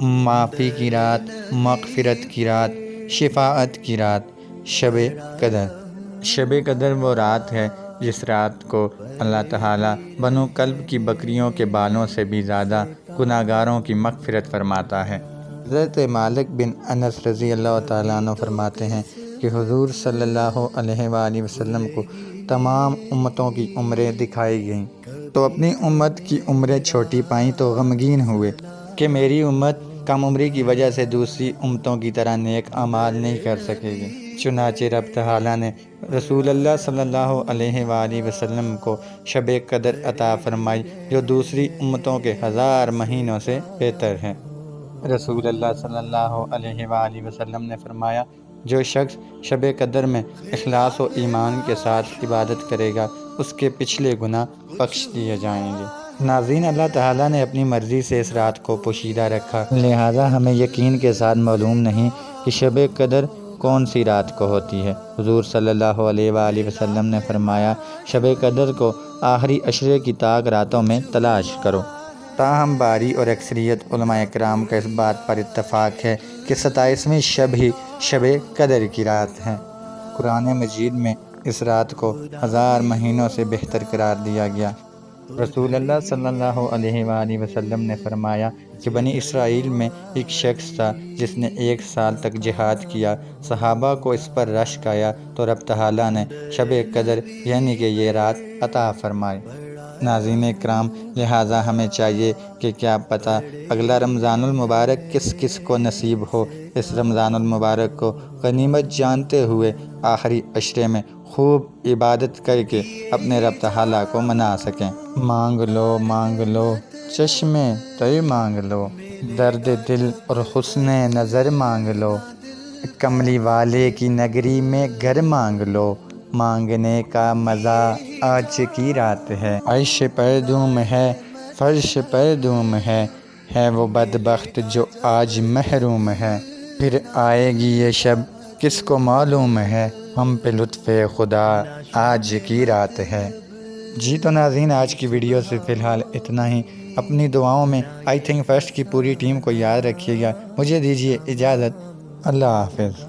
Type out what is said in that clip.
معافی کی رات، مغفرت کی رات، شفاعت کی رات، شب قدر۔ شب قدر وہ رات ہے جس رات کو اللہ تعالیٰ بنو کلب کی بکریوں کے بالوں سے بھی زیادہ گناہگاروں کی مغفرت فرماتا ہے۔ حضرت مالک بن انس رضی اللہ تعالیٰ عنہ فرماتے ہیں کہ حضور صلی اللہ علیہ وآلہ وسلم کو تمام امتوں کی عمریں دکھائی گئیں تو اپنی امت کی عمریں چھوٹی پائیں تو غمگین ہوئے کہ میری امت کم عمری کی وجہ سے دوسری امتوں کی طرح نیک اعمال نہیں کر سکے گی۔ چنانچہ رب تعالیٰ نے رسول اللہ صلی اللہ علیہ وآلہ وسلم کو شب قدر عطا فرمائی جو دوسری امتوں کے 1000 مہینوں سے بہتر ہے۔ رسول اللہ صلی اللہ علیہ وآلہ وسلم نے فرمایا، جو شخص شب قدر میں اخلاص و ایمان کے ساتھ عبادت کرے گا اس کے پچھلے گناہ بخش دیے جائیں گے۔ ناظرین، اللہ تعالیٰ نے اپنی مرضی سے اس رات کو پوشیدہ رکھا، لہٰذا ہمیں یقین کے ساتھ معلوم نہیں کہ شب قدر کون سی رات کو ہوتی ہے۔ حضور صلی اللہ علیہ وآلہ وسلم نے فرمایا، شب قدر کو آخری عشرے کی طاق راتوں میں تلاش کرو۔ تاہم باری اور اکثریت علماء کرام کا اس بات پر اتفاق ہے کہ 27ویں شب ہی شب قدر کی رات ہے۔ قرآن مجید میں اس رات کو 1000 مہینوں سے بہتر قرار دیا گیا۔ رسول اللہ صلی اللہ علیہ وآلہ وسلم نے فرمایا کہ بنی اسرائیل میں ایک شخص تھا جس نے 1 سال تک جہاد کیا۔ صحابہ کو اس پر رشک آیا تو رب تعالیٰ نے شب قدر یعنی کہ یہ رات عطا فرمائی۔ ناظرین اکرام، لہٰذا ہمیں چاہیے کہ کیا پتہ اگلا رمضان المبارک کس کس کو نصیب ہو۔ اس رمضان المبارک کو غنیمت جانتے ہوئے آخری عشرے میں خوب عبادت کر کے اپنے رب تعالیٰ کو منا سکیں۔ مانگ لو چشمے تر مانگ لو، درد دل اور حسن نظر مانگ لو، کملی والے کی نگری میں گھر مانگ لو، مانگنے کا مزہ آج کی رات ہے، عرش پر دھوم ہے فرش پر دھوم ہے وہ بدبخت جو آج محروم ہے، پھر آئے گی یہ شب کس کو معلوم ہے، ہم پہ لطف خدا آج کی رات ہے۔ جی تو ناظرین، آج کی ویڈیو سے فی الحال اتنا ہی۔ اپنی دعاؤں میں آئی تھنک فرسٹ کی پوری ٹیم کو یاد رکھیے گا۔ مجھے دیجیے اجازت، اللہ حافظ۔